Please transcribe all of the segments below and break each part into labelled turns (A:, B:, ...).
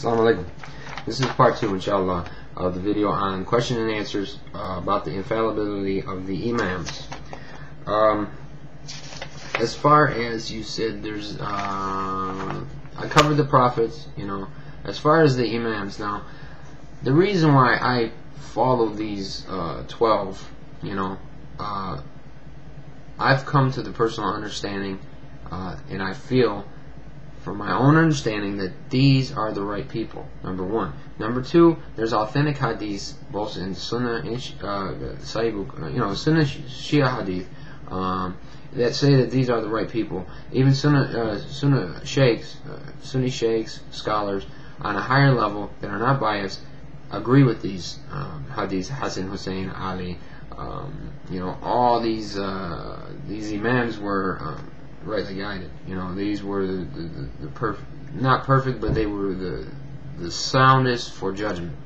A: Assalamu alaikum. This is part 2, inshallah, of the video on question and answers about the infallibility of the imams. As far as you said, there's I covered the prophets, as far as the imams. Now, the reason why I follow these 12, I've come to the personal understanding, and I feel from my own understanding that these are the right people, number one. Number two, there's authentic hadiths, both in Sunnah and Sunnah Shia hadith, that say that these are the right people. Even Sunnah sheikhs, Sunni sheikhs, scholars on a higher level that are not biased agree with these hadiths. Hassan, Hussein, Ali, all these imams were rightly guided. These were the not perfect, but they were the soundest for judgment,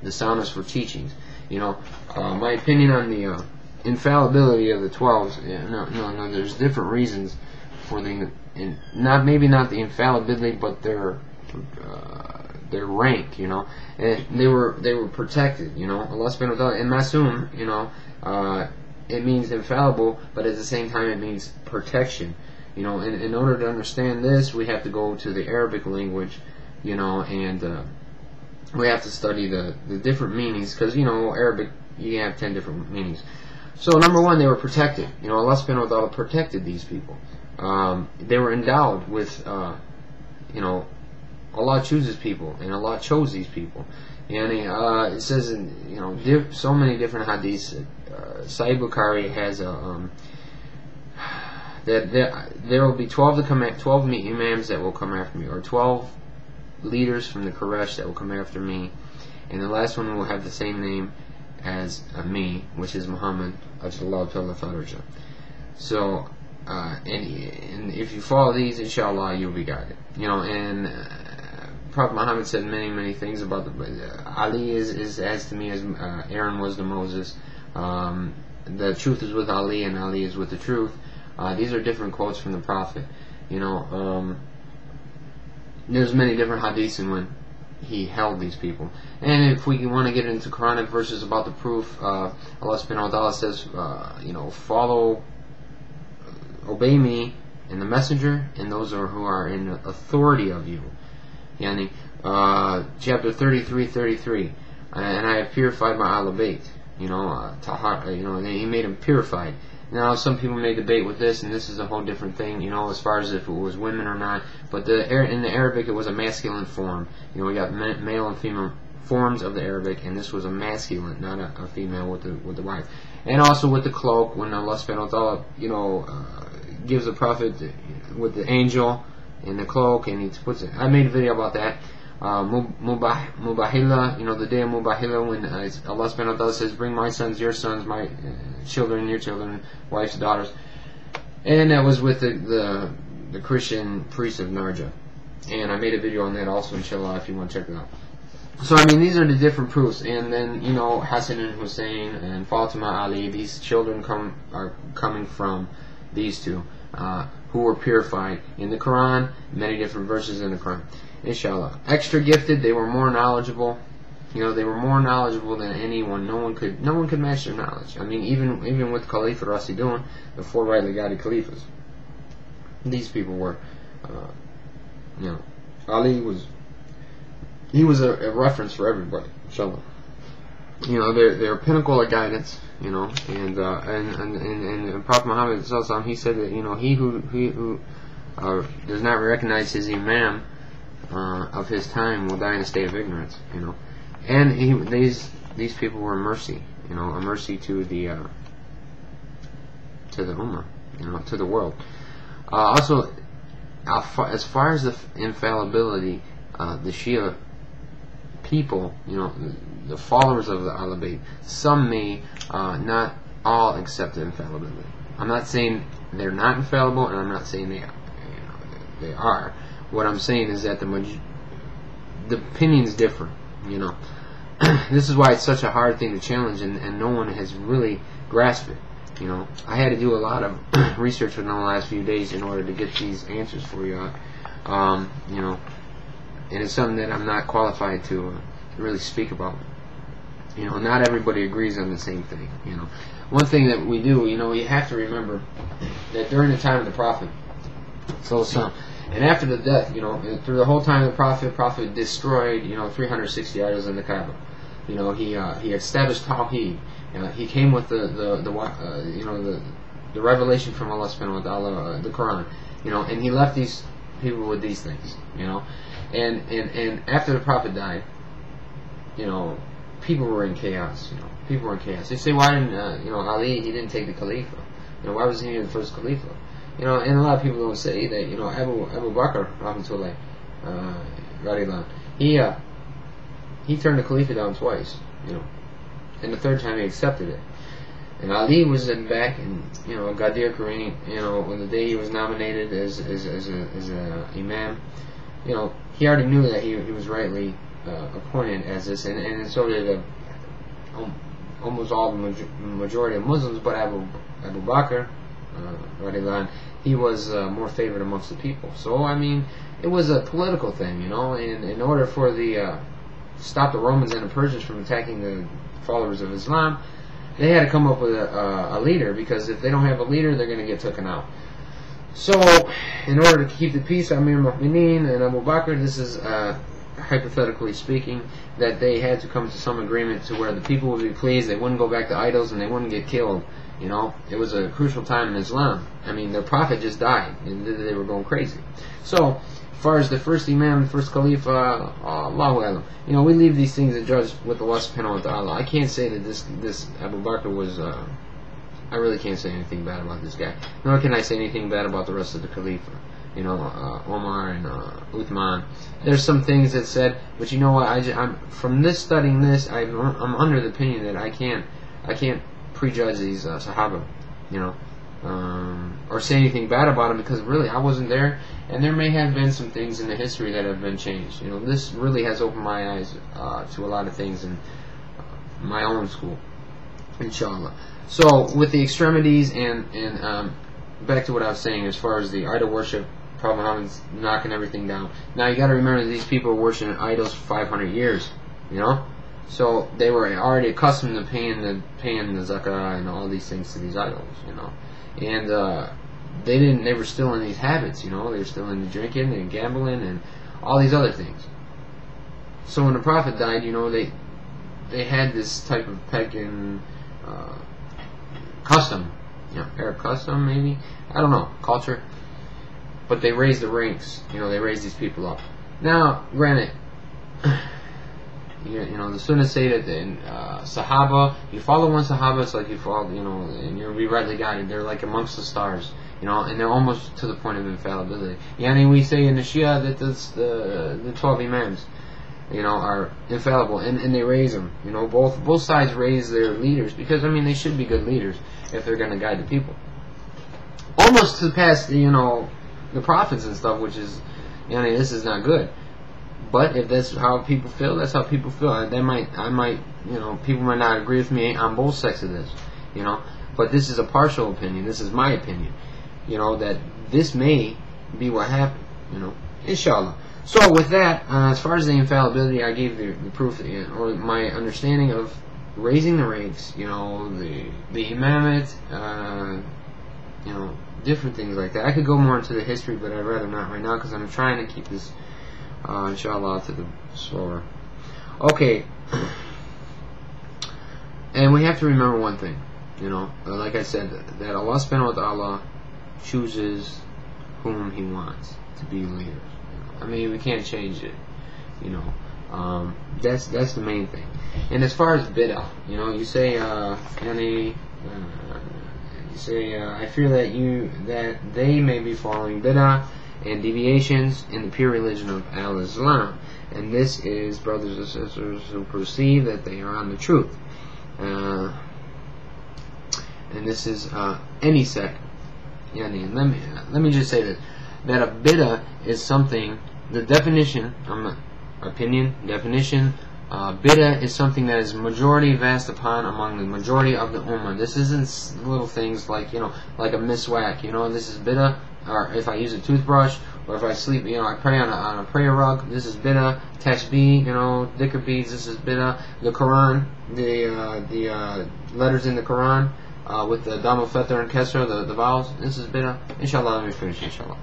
A: the soundest for teachings. My opinion on the infallibility of the 12s. No. There's different reasons for maybe not the infallibility, but their rank. And they were protected. Allah subhanahu wa ta'ala, and Masum, it means infallible, but at the same time it means protection. In order to understand this, we have to go to the Arabic language, and we have to study the different meanings, because Arabic, you have 10 different meanings. So number one, they were protected. Allah subhanahu wa ta'ala protected these people. They were endowed with, Allah chooses people, and Allah chose these people. And it says in so many different hadiths. Sahih Bukhari has that there will be 12 imams that will come after me, or 12 leaders from the Quraysh that will come after me, and the last one will have the same name as me, which is Muhammad. So, and if you follow these, inshallah, you'll be guided. And Prophet Muhammad said many things about Ali is as to me as Aaron was to Moses. The truth is with Ali, and Ali is with the truth. These are different quotes from the Prophet. There's many different hadiths in when he held these people. And if we want to get into Quranic verses about the proof, Allah subhanahu wa ta'ala says, obey me and the messenger and those who are in authority of you. Chapter 33, and I have purified my Ahl Bayt. And he made him purified. Now, some people may debate with this, and this is a whole different thing, as far as if it was women or not. But in the Arabic, it was a masculine form. We got male and female forms of the Arabic, and this was a masculine, not a female with the wife. And also with the cloak, when Allah subhanahu wa ta'ala, gives the Prophet with the angel in the cloak, and he puts it. I made a video about that. Mubahila, the day of Mubahila, when Allah subhanahu wa ta'ala says, bring my sons, your sons, my children, your children, wives, daughters. And that was with the Christian priest of Narja. And I made a video on that also, inshallah, if you want to check it out. So, these are the different proofs. And then, Hassan and Hussein and Fatima, Ali, these children are coming from these two, who were purified in the Quran, many different verses in the Quran. Inshallah. Extra gifted, they were more knowledgeable. They were more knowledgeable than anyone. No one could match their knowledge. Even with Khalifa Rasidun, the 4 rightly guided Khalifas, these people were, Ali was a reference for everybody. Inshallah. They're pinnacle of guidance. And Prophet Muhammad, he said that he who does not recognize his imam of his time will die in a state of ignorance. And these people were a mercy, a mercy to the ummah, to the world. Also, as far as the infallibility, the Shia people, the followers of the Ahl Bayt, some may not all accept the infallibility. I'm not saying they're not infallible, and I'm not saying they are. What I'm saying is that the opinions differ. This is why it's such a hard thing to challenge, and no one has really grasped it. I had to do a lot of research within the last few days in order to get these answers for you. and it's something that I'm not qualified to really speak about. You know, not everybody agrees on the same thing. You know, one thing that we do, you know, you have to remember that during the time of the Prophet, and after the death, you know, through the whole time of the Prophet destroyed, you know, 360 idols in the Kaaba. You know, he established Tawheed. He came with the revelation from Allah subhanahu wa ta'ala, the Quran. You know, and he left these people with these things. You know, and after the Prophet died, you know, people were in chaos. You know, people were in chaos. They say, why didn't Ali? He didn't take the Khalifa. You know, why wasn't he the first Khalifa? You know, and a lot of people don't say that. You know, Abu Bakr, rahmatullah, radiyallahu, he turned the Khalifa down twice. You know, and the third time he accepted it. And Ali was in back, and you know, Ghadir Karim, you know, when the day he was nominated as a imam, you know, he already knew that he was rightly appointed as this, and so did almost all the majority of Muslims. But Abu Bakr, he was more favored amongst the people. So I mean, it was a political thing, you know. And in order for the stop the Romans and the Persians from attacking the followers of Islam, they had to come up with a leader, because if they don't have a leader, they're going to get taken out. So, in order to keep the peace, Amir Mu'mineen and Abu Bakr, this is hypothetically speaking, that they had to come to some agreement to where the people would be pleased, they wouldn't go back to idols, and they wouldn't get killed. You know, it was a crucial time in Islam. I mean, their prophet just died, and they were going crazy. So, as far as the first Imam, the first Khalifa, Allahu Alam, you know, we leave these things to judge with Allah subhanahu wa ta'ala. I can't say that this Abu Bakr was, I really can't say anything bad about this guy. Nor can I say anything bad about the rest of the Khalifa. You know, Omar and Uthman. There's some things that said, but you know what? I'm from this studying this, I'm under the opinion that I can't prejudge these Sahaba, you know, or say anything bad about them, because really I wasn't there, and there may have been some things in the history that have been changed. You know, this really has opened my eyes to a lot of things in my own school, inshallah. So with the extremities and back to what I was saying as far as the idol worship, Prophet Muhammad's knocking everything down. Now you got to remember that these people were worshiping idols for 500 years, you know, so they were already accustomed to paying the zakah and all these things to these idols, you know, and they were still in these habits, you know, they were still into drinking and gambling and all these other things. So when the Prophet died, you know, they had this type of pagan custom, you know, Arab custom maybe, I don't know, culture. But they raised the ranks, you know, they raised these people up. Now, granted, you know, the Sunnah say that in Sahaba, you follow one Sahaba, it's like you follow, you know, and you'll be rightly guided. They're like amongst the stars, you know, and they're almost to the point of infallibility. Yani we say in the Shia that the 12 Imams, you know, are infallible, and they raise them. You know, both sides raise their leaders, because I mean they should be good leaders if they're going to guide the people. Almost to past, you know, the prophets and stuff, which is, you know, this is not good. But if that's how people feel, that's how people feel. I might, you know, people might not agree with me on both sides of this, you know. But this is a partial opinion. This is my opinion, you know, that this may be what happened, you know, inshallah. So with that, as far as the infallibility, I gave the proof, or my understanding of raising the ranks, you know, the imamate, you know, different things like that. I could go more into the history, but I'd rather not right now, because I'm trying to keep this, inshallah, to the slower. Okay, and we have to remember one thing, you know, like I said, that Allah subhanahu wa ta'ala chooses whom He wants to be leaders. I mean, we can't change it, you know. That's the main thing. And as far as bid'ah, you know, you say, I fear that they may be following bid'ah and deviations in the pure religion of al-Islam, and this is brothers and sisters who perceive that they are on the truth, and this is any sect. And let me just say this, that a bid'ah is something. The definition, bid'ah is something that is majority vast upon among the majority of the ummah. This isn't little things like, you know, like a miswak, you know, this is bid'ah, or if I use a toothbrush, or if I sleep, I pray on a prayer rug, this is bid'ah. Tashbih, dhikr beads, this is bid'ah. The Quran, the letters in the Quran, with the Dhamma, Fetter, and Kesra, the vowels, this is bid'ah. Inshallah, let me finish, inshallah.